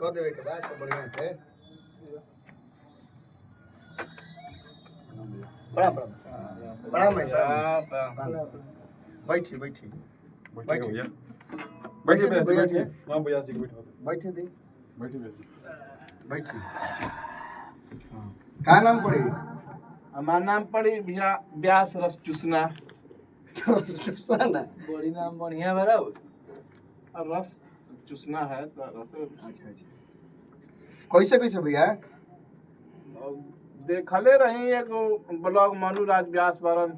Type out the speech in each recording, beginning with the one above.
कह देवे के बाद सब बढ़िया से बड़ा मैं बैठी बैठी भैया बैठिए बैठिए हां भैया जी बैठो बैठे दी बैठिए बैठी का नाम पड़ी हमार नाम पड़ी व्यास रस चूसना सुना बड़ी नाम बढ़िया बड़ा और रस चूसना है तो रस अच्छा कैसे कैसे भैया देखले रही एक ब्लॉग मनु राज व्यास बरन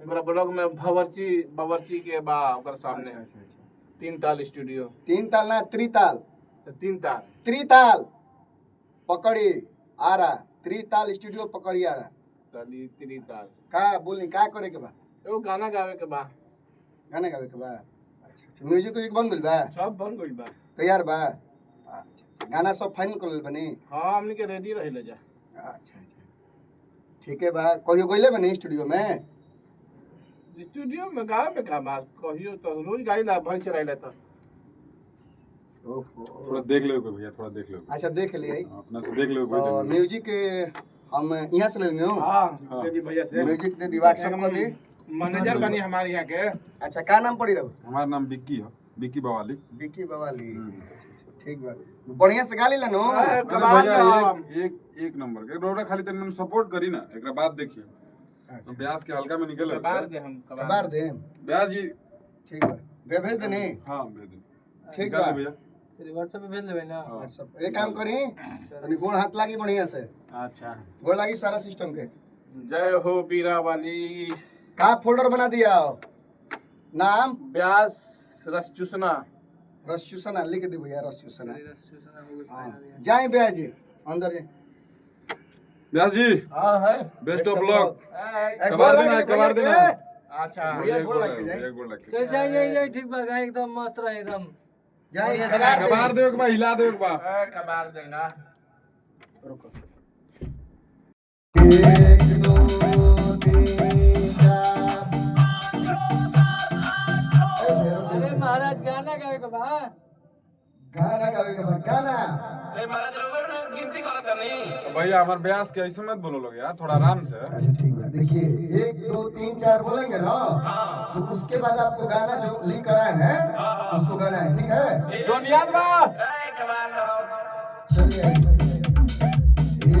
ओकरा ब्लॉग में बावर्ची के बा ओकर सामने 3 ताल स्टूडियो 3 ताल ना त्रिताल 3 ताल त्रिताल पकड़ी आरा त्रिताल स्टूडियो पकड़ी आरा ताली 3 ताल का बोली का करे के बा एगो गाना गावे के बा गाना गावे के बा अच्छा म्यूजिक एक बन गइल बा सब बन गइल बा तैयार बा अच्छा गाना सब फाइनल कर लेल बनी हां हमनी के रेडी रहिले जा अच्छा ठीक है बा कहियो गइले बनी स्टूडियो में स्टूडियो में गावे में का बात कहियो तो रोज गाइला भर चराइला तो ओहो थोड़ा देख लो भैया थोड़ा देख लो अच्छा देख लिए अपना से देख लो तो म्यूजिक हम यहाँ से ले लेंगे हां दे दी भैया से म्यूजिक दे दी व्हाट्सएप को दी मैनेजर बनी हमारे यहाँ के अच्छा का नाम पड़ी रहो हमारा नाम विक्की है विक्की बवाली विकी बवाली ठीक बा बढ़िया से गाली लेनो एक नंबर के रोड़ा खाली तने सपोर्ट करी ना एकरा बाद देखिए तो ब्यास के हल्का में निकल कबार दे हम कबार दे ब्यास जी ठीक बा भेज देनी हां भेज दे ठीक बा भैया तेरे व्हाट्सएप पे भेज लेबे ना व्हाट्सएप एक काम करी तनी गोड़ हाथ लागी बढ़िया से अच्छा गोड़ लागी सारा सिस्टम के जय हो बीरा वाली का फोल्डर बना दिया नाम व्यास रस चूसना रस चूसना लिख दी भैया रस चूसना जाए भैया जी अंदर जाए ब्यास जी हां है बेस्ट ऑफ लक कबार देना अच्छा भैया गोड़ लग के जाए एक गोड़ लग के चल जाइए ठीक बा गाय एकदम मस्त रहे एकदम जाए कबार दे एक बार हिला दे एक बार कबार देगा रुको 1 2 3 4 अरे महाराज गाना गावे के बा गाना गावे के बा गाना ते महाराज रबर गिनती करत नहीं तो भैया हमारे ब्यास के ऐसे मत बोलो लोग यार थोड़ा आराम से अच्छा ठीक है देखिए 1 2 3 4 बोलेंगे ना तो उसके बाद आपको गाना जो लिख करा है उसको गाना है ठीक है जोन याद बा कबार दो चलिए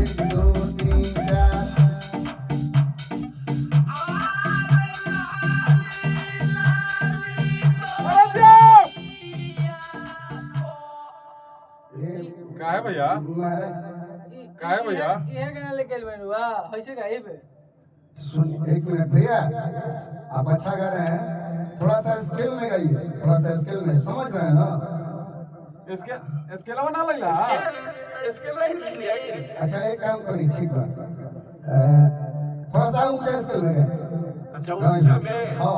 1 2 3 4 का है भैया महाराज का है भैया ये गाना लेके आइल बा वाह ऐसे गाइए पे सुन 1 मिनट भैया आप अच्छा गा रहे हैं थोड़ा सा स्केल में गाइए थोड़ा सा स्केल में समझ रहे हैं ना इसके अलावा ना लगला इसके लाइन के लिए अच्छा एक काम करिए ठीक बा थोड़ा सा ऊंचा स्केल में गाइए अच्छा ऊंचा में हाँ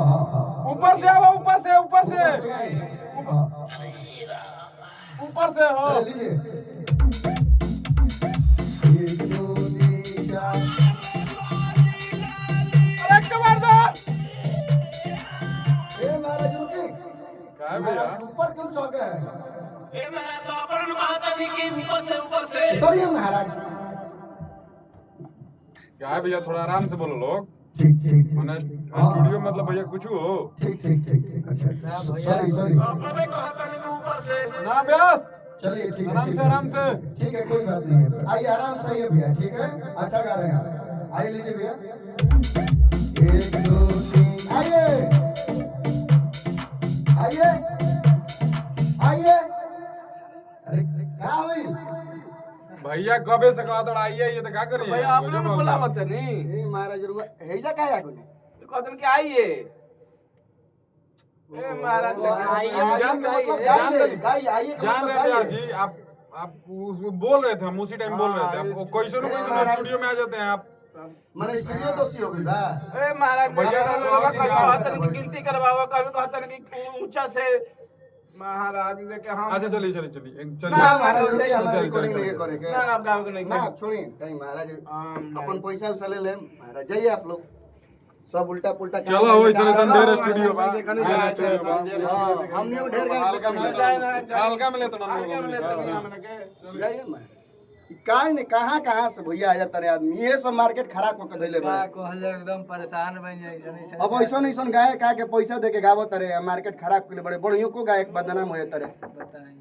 ऊपर से आओ ऊपर से ऊपर से हो चल लीजिए 1 2 3 4 अरे कबार दो ए महाराज रुकिए का है भैया ऊपर क्यों चढ़ गए ए महाराज तो अपन कहता नहीं कि ऊपर से उतरिए महाराज क्या है भैया थोड़ा आराम से बोलो लोग ठीक मैंने स्टूडियो मतलब भैया कुछ हो ठीक अच्छा सॉरी अपने कहता नहीं कि ऊपर से ना ब्यास चलिए ठीक आराम से है आराम से ठीक है कोई बात नहीं है आइए आराम से आइए भैया ठीक है अच्छा गा रहे हैं आप आइए लीजिए भैया 1 2 3 आइए अरे क्या हुई भैया कबे से कहा था आइए ये तो क्या करिए भाई आपने भी बोला मत नहीं ए महाराज रुआ हेजा का या कोई तो कहते कि आइए ए महाराज मतलब गाइए आइए जान रहे थे यार जी आप बोल रहे थे हम उसी टाइम बोल रहे थे आप कैसे न कैसे स्टूडियो में आ जाते हैं आप मैंने स्टूडियो तो सी हो गई बा ए महाराज भैया कहता नहीं कि गिनती करवाओ कभी कहता नहीं कि ऊंचा से महाराज लेके हम अच्छा चलिए चलिए चलिए ना महाराज रुकिए हमारा चलिए रिकॉर्डिंग नहीं करेंगे ना आप गाँव के नहीं ना छोड़िए कहीं महाराज अपन पैसा उसा ले ले महाराज जाइए आप लोग सब उल्टा पुल्टा काम चलो करके वैसे आ ढेर रहा स्टूडियो बा हाँ, हमने को ढेर गायक हल्का में हल्का में ले तो जाइए मैं काहे ने कहाँ से भैया आ जाता रे आदमी ये सब मार्केट खराब कर देले बा का कहले एकदम परेशान बन जाई छने अब ऐसा गायक का के पैसा दे के गावत रे मार्केट खराब कर बड़े बढ़ियों को गायक बदनाम हो जाता रे बताई